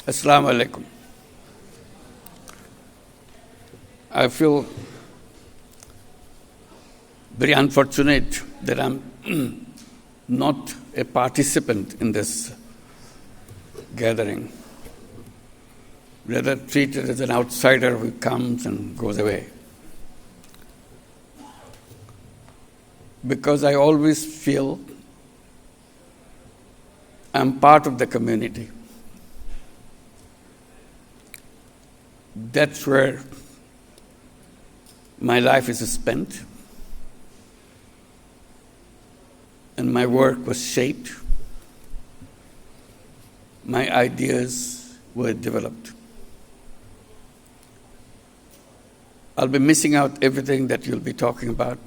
Assalamu alaikum. I feel very unfortunate that I'm not a participant in this gathering, rather treated as an outsider who comes and goes away. Because I always feel I'm part of the community. That's where my life is spent, and my work was shaped. My ideas were developed. I'll be missing out everything that you'll be talking about,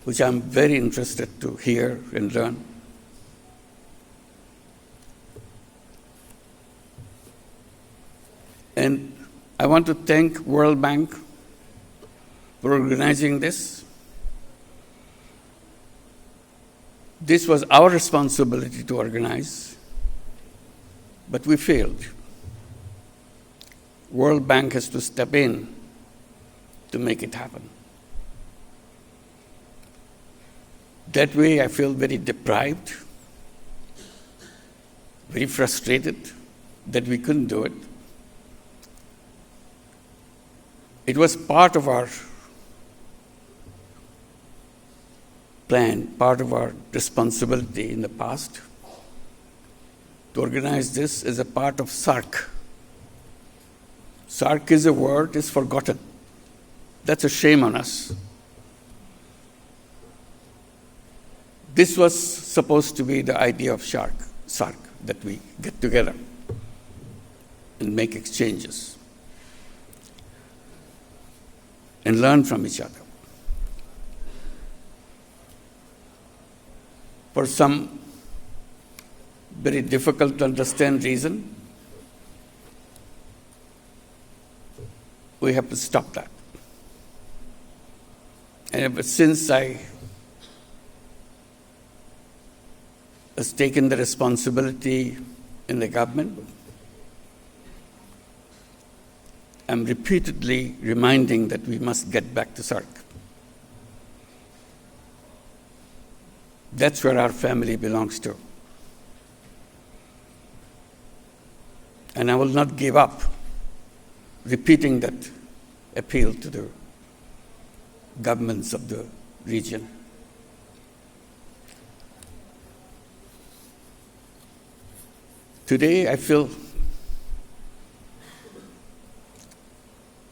which I'm very interested to hear and learn. And I want to thank World Bank for organizing this. This was our responsibility to organize, but we failed. World Bank has to step in to make it happen. That way I feel very deprived, very frustrated that we couldn't do it. It was part of our plan, part of our responsibility in the past to organize this as a part of SARC. SARC is a word, is forgotten. That's a shame on us. This was supposed to be the idea of SARC, that we get together and make exchanges and learn from each other. For some very difficult to understand reason, we have to stop that. And ever since I has taken the responsibility in the government, I'm repeatedly reminding that we must get back to SARC. That's where our family belongs to. And I will not give up repeating that appeal to the governments of the region. Today, I feel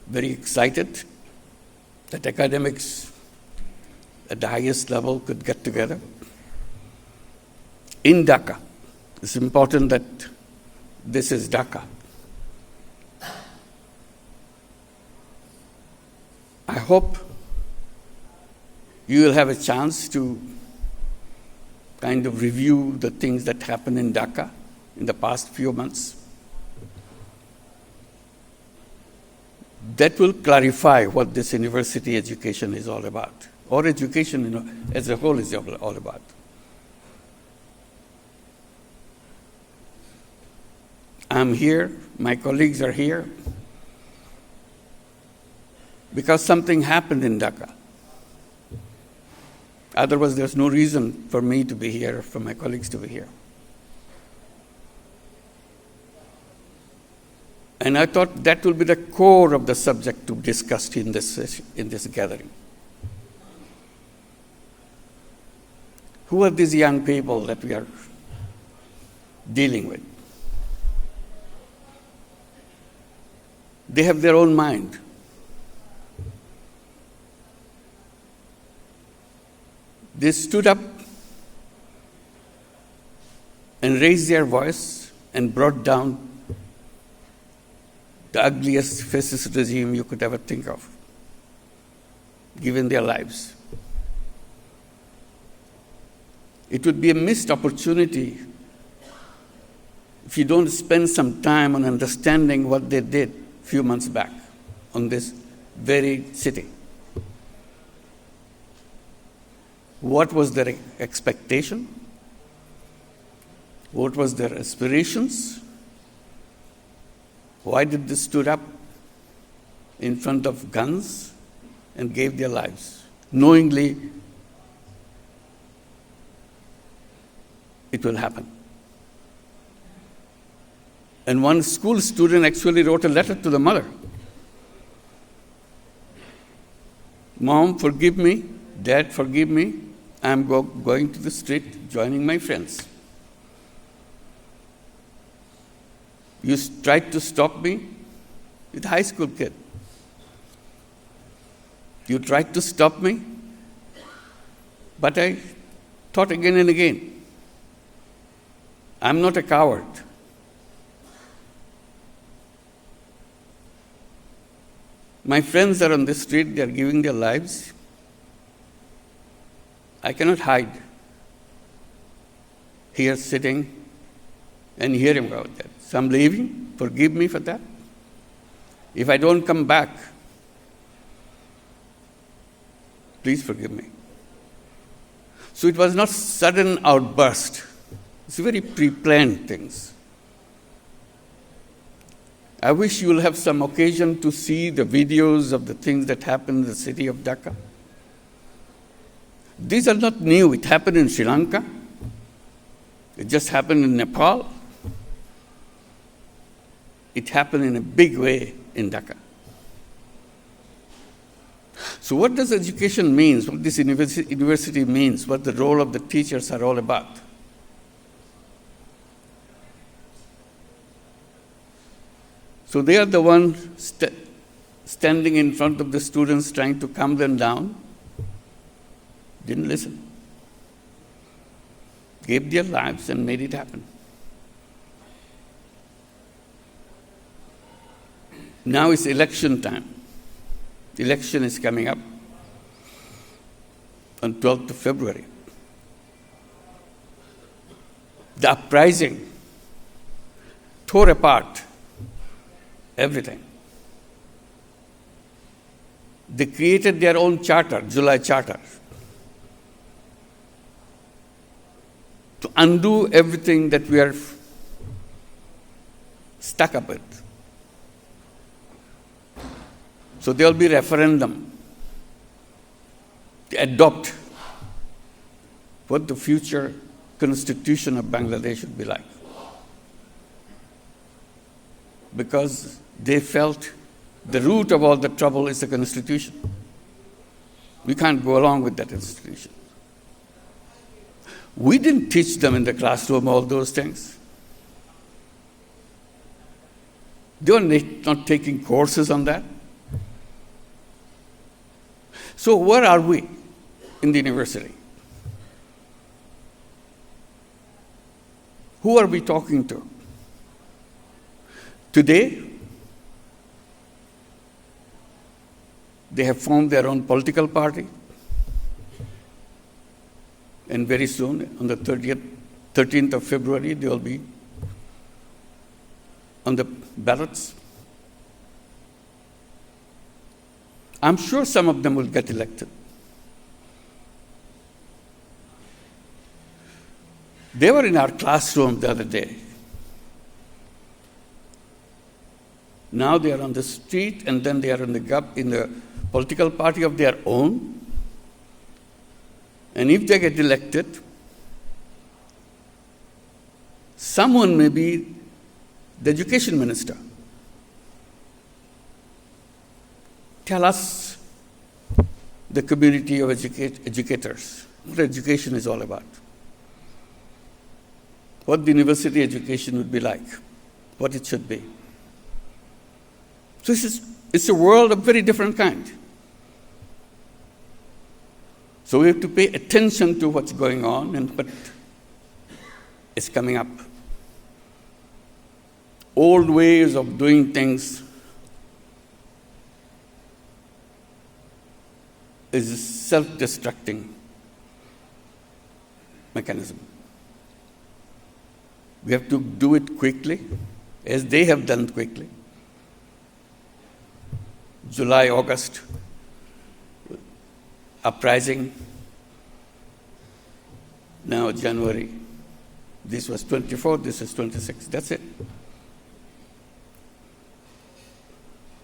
very excited that academics at the highest level could get together in Dhaka. It's important that this is Dhaka. I hope you will have a chance to kind of review the things that happened in Dhaka in the past few months. That will clarify what this university education is all about, or education as a whole is all about. I'm here, my colleagues are here, because something happened in Dhaka. Otherwise, there's no reason for me to be here, for my colleagues to be here. And I thought that will be the core of the subject to be discussed in this gathering. Who are these young people that we are dealing with? They have their own mind. They stood up and raised their voice and brought down the ugliest fascist regime you could ever think of, given their lives. It would be a missed opportunity if you don't spend some time on understanding what they did a few months back on this very city. What was their expectation? what was their aspirations, why did they stood up in front of guns and gave their lives, knowingly it will happen. And one school student actually wrote a letter to the mother. Mom, forgive me. Dad, forgive me. I'm going to the street, joining my friends. You tried to stop me with a high school kid. You tried to stop me, but I thought again and again. I'm not a coward. My friends are on the street, they are giving their lives. I cannot hide here sitting and hearing about that. So I'm leaving. Forgive me for that. If I don't come back, please forgive me. So it was not sudden outburst. It's very pre-planned things. I wish you will have some occasion to see the videos of the things that happened in the city of Dhaka. These are not new. It happened in Sri Lanka. It just happened in Nepal. It happened in a big way in Dhaka. So what does education mean? What this university means? What the role of the teachers are all about? So they are the ones standing in front of the students trying to calm them down. Didn't listen. Gave their lives and made it happen. Now it's election time. Election is coming up on 12th of February. The uprising tore apart everything. They created their own charter, July Charter, to undo everything that we are stuck up with. So there will be referendum to adopt what the future constitution of Bangladesh should be like. Because they felt the root of all the trouble is the constitution. We can't go along with that institution. We didn't teach them in the classroom all those things. They were not taking courses on that. So where are we in the university? Who are we talking to? Today, they have formed their own political party. And very soon, on the 13th of February, they will be on the ballots. I'm sure some of them will get elected. They were in our classroom the other day. Now they are on the street, and then they are in the political party of their own. And if they get elected, someone may be the education minister. Tell us, the community of educators, what education is all about. What the university education would be like, what it should be. So it's a world of very different kind. So we have to pay attention to what's going on and what is coming up. Old ways of doing things is a self-destructing mechanism. We have to do it quickly, as they have done quickly. July, August, uprising. Now January, This was 24, this is 26. That's it.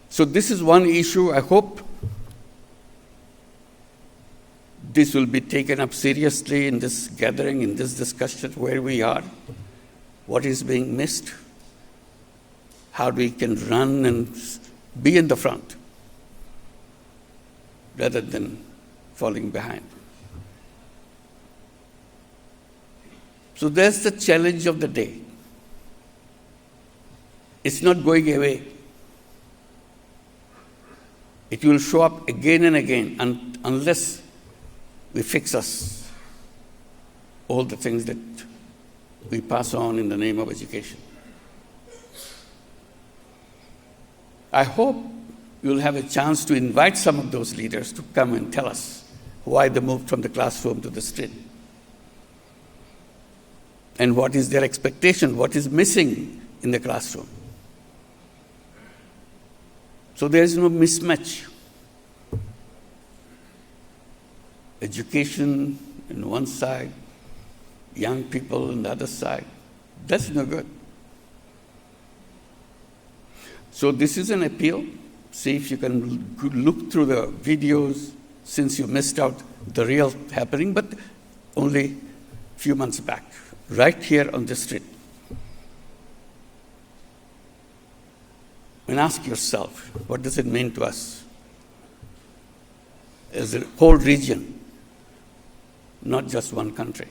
So this is one issue. I hope this will be taken up seriously in this gathering, in this discussion, where we are, what is being missed, how we can run and be in the front rather than falling behind. So that's the challenge of the day. It's not going away. It will show up again and again unless we fix all the things that we pass on in the name of education. I hope you'll have a chance to invite some of those leaders to come and tell us why they moved from the classroom to the street. And what is their expectation? What is missing in the classroom? So there is no mismatch. Education on one side, young people on the other side. That's no good. So this is an appeal. See if you can look through the videos since you missed out the real happening, but only a few months back, right here on the street. And ask yourself, what does it mean to us as a whole region, not just one country?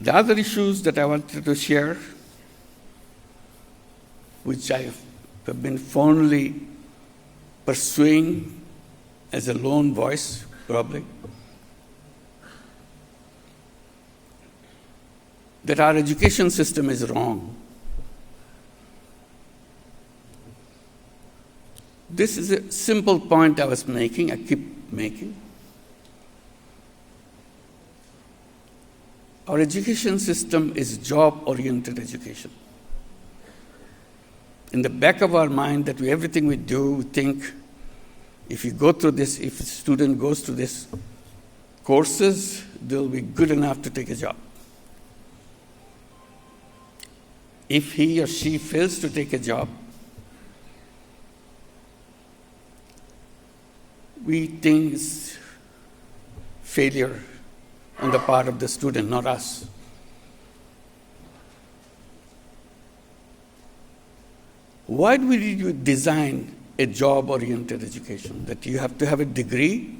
The other issues that I wanted to share, which I have been fondly pursuing as a lone voice, probably, that our education system is wrong. This is a simple point I was making, I keep making. Our education system is job-oriented education. In the back of our mind, that everything we do, we think, if you go through this, if a student goes through this courses, they'll be good enough to take a job. If he or she fails to take a job, we think it's failure on the part of the student, not us. Why do we design a job-oriented education? That you have to have a degree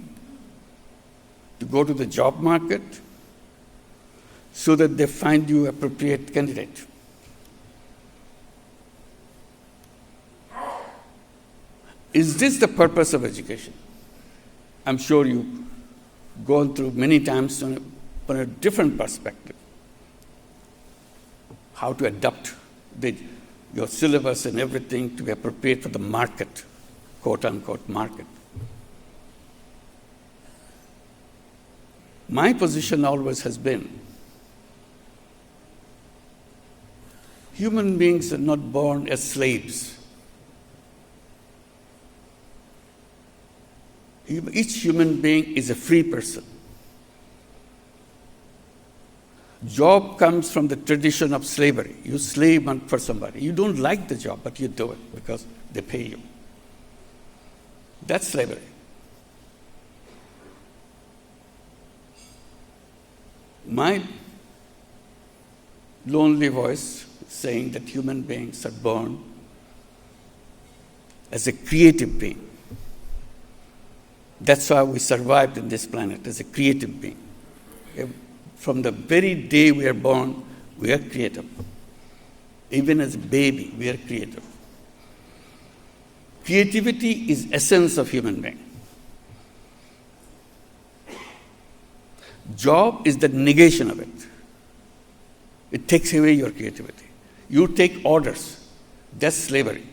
to go to the job market so that they find you appropriate candidate. Is this the purpose of education? I'm sure you've gone through many times from a different perspective, how to adapt your syllabus and everything to be appropriate for the market, quote-unquote market. My position always has been, human beings are not born as slaves. Each human being is a free person. Job comes from the tradition of slavery. You slave for somebody. You don't like the job, but you do it because they pay you. That's slavery. My lonely voice is saying that human beings are born as a creative being. That's why we survived in this planet, as a creative being. From the very day we are born, we are creative. Even as a baby, we are creative. Creativity is essence of human being. Job is the negation of it. It takes away your creativity. You take orders. That's slavery.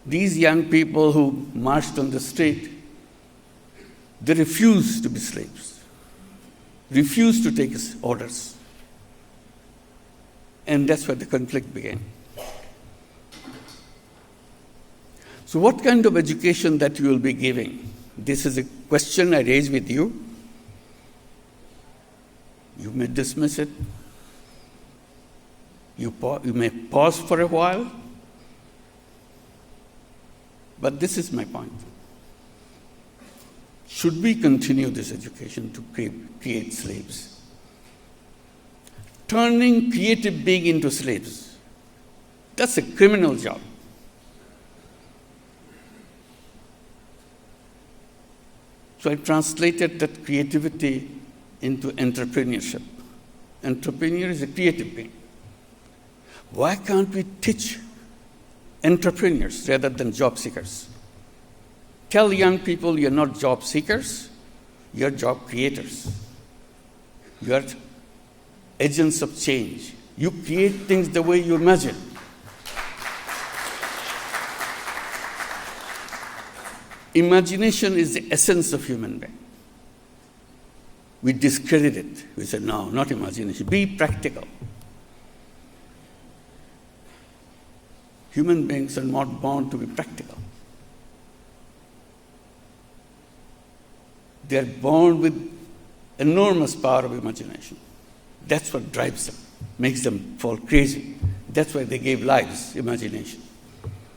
These young people who marched on the street, they refused to be slaves, refused to take orders. And that's where the conflict began. So what kind of education that you will be giving? This is a question I raise with you. You may dismiss it. You may pause for a while. But this is my point. Should we continue this education to create slaves? Turning creative being into slaves, that's a criminal job. So I translated that creativity into entrepreneurship. Entrepreneur is a creative being. Why can't we teach entrepreneurs rather than job seekers? Tell young people you're not job seekers, you're job creators. You're agents of change. You create things the way you imagine. Imagination is the essence of human being. We discredit it. We say, no, not imagination. Be practical. Human beings are not born to be practical. They are born with enormous power of imagination. That's what drives them, makes them fall crazy. That's why they gave lives, imagination.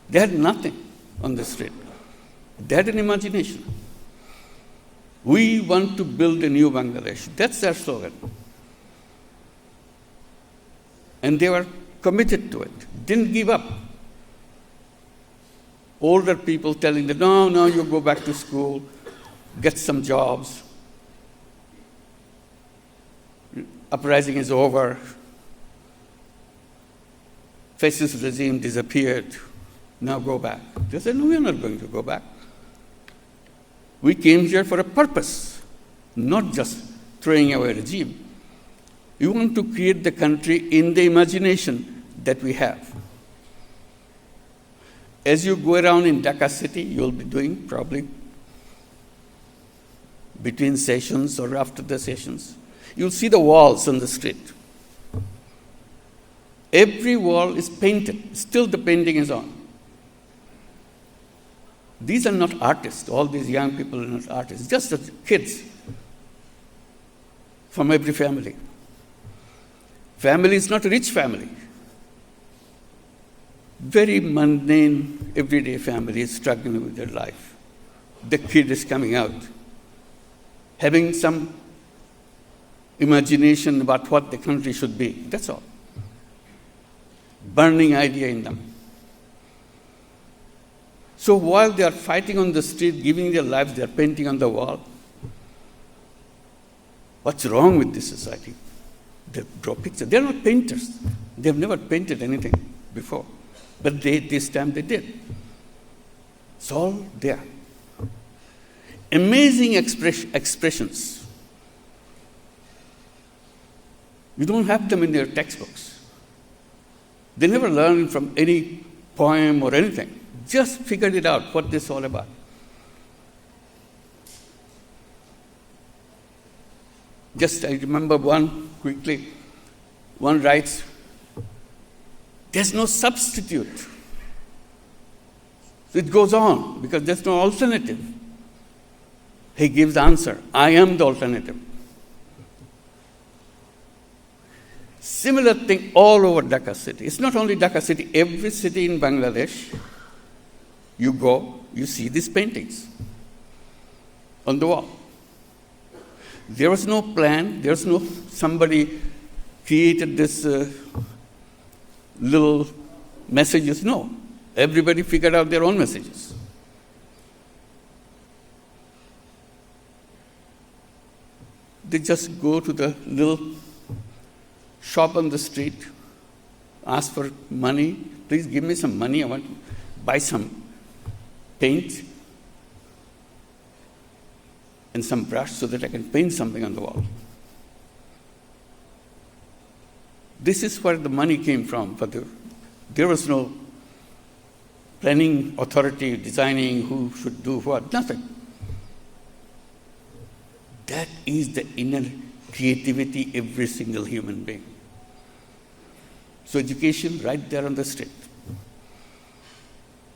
They had nothing on the street. They had an imagination. We want to build a new Bangladesh. That's their slogan. And they were committed to it, didn't give up. Older people telling them, no, you go back to school, get some jobs. Uprising is over. Fascist regime disappeared. Now go back. They said, no, we're not going to go back. We came here for a purpose, not just throwing away a regime. We want to create the country in the imagination that we have. As you go around in Dhaka city, you'll be doing probably between sessions or after the sessions, you'll see the walls on the street. Every wall is painted. Still the painting is on. These are not artists. All these young people are not artists. Just the kids from every family. Family is not a rich family. Very mundane, everyday family is struggling with their life. The kid is coming out, having some imagination about what the country should be. That's all. Burning idea in them. So while they are fighting on the street, giving their lives, they are painting on the wall. What's wrong with this society? They draw pictures. They're not painters. They've never painted anything before. But this time they did. It's all there. Amazing expressions. You don't have them in their textbooks. They never learned from any poem or anything. Just figured it out, what this is all about. Just, I remember one quickly. One writes, there's no substitute. So it goes on, because there's no alternative. He gives the answer, I am the alternative. Similar thing all over Dhaka city. It's not only Dhaka city, every city in Bangladesh, you go, you see these paintings on the wall. There was no plan, there was no, somebody created this little messages. No, everybody figured out their own messages. They just go to the little shop on the street, ask for money. Please give me some money. I want to buy some paint and some brush so that I can paint something on the wall. This is where the money came from. There was no planning authority designing who should do what, nothing. That is the inner creativity every single human being. So education right there on the street.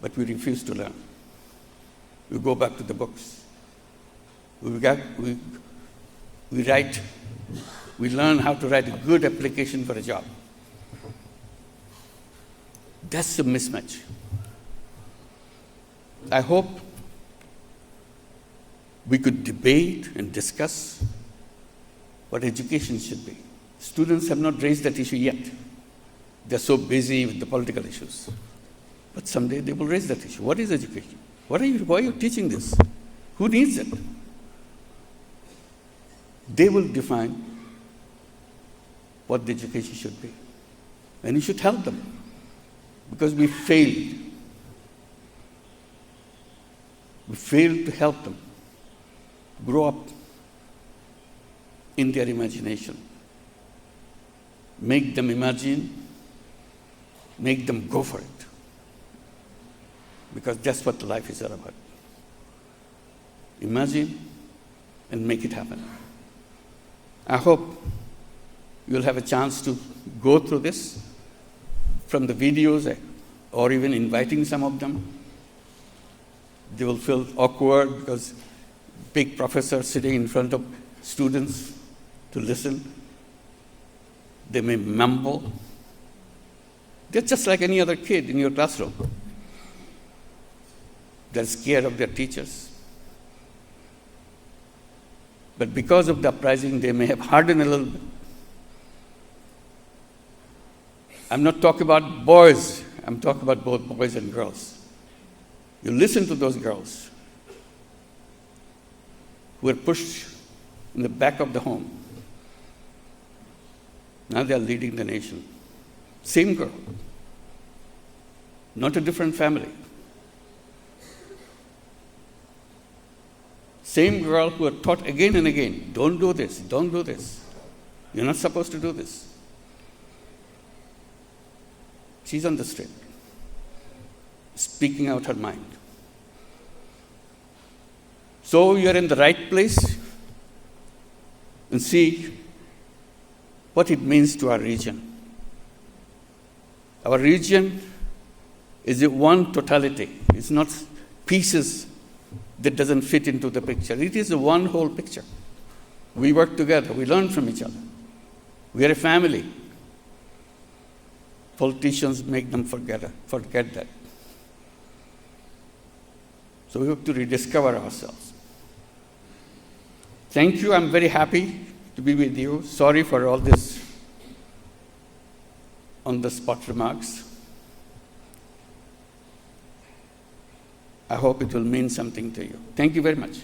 But we refuse to learn. We go back to the books. We learn how to write a good application for a job. That's the mismatch. I hope we could debate and discuss what education should be. Students have not raised that issue yet. They're so busy with the political issues. But someday they will raise that issue. What is education? Why are you teaching this? Who needs it? They will define what the education should be. And you should help them. Because we failed. We failed to help them grow up in their imagination. Make them imagine, make them go for it. Because that's what life is all about. Imagine and make it happen. I hope you'll have a chance to go through this from the videos or even inviting some of them. They will feel awkward because big professor sitting in front of students to listen. They may mumble. They're just like any other kid in your classroom. They're scared of their teachers. But because of the uprising, they may have hardened a little bit. I'm not talking about boys. I'm talking about both boys and girls. You listen to those girls who were pushed in the back of the home. Now they are leading the nation. Same girl. Not a different family. Same girl who are taught again and again, don't do this, don't do this. You're not supposed to do this. She's on the street, speaking out her mind. So you're in the right place and see what it means to our region. Our region is a one totality. It's not pieces that doesn't fit into the picture. It is a one whole picture. We work together. We learn from each other. We are a family. Politicians make them forget that. So we have to rediscover ourselves. Thank you. I'm very happy to be with you. Sorry for all this on-the-spot remarks. I hope it will mean something to you. Thank you very much.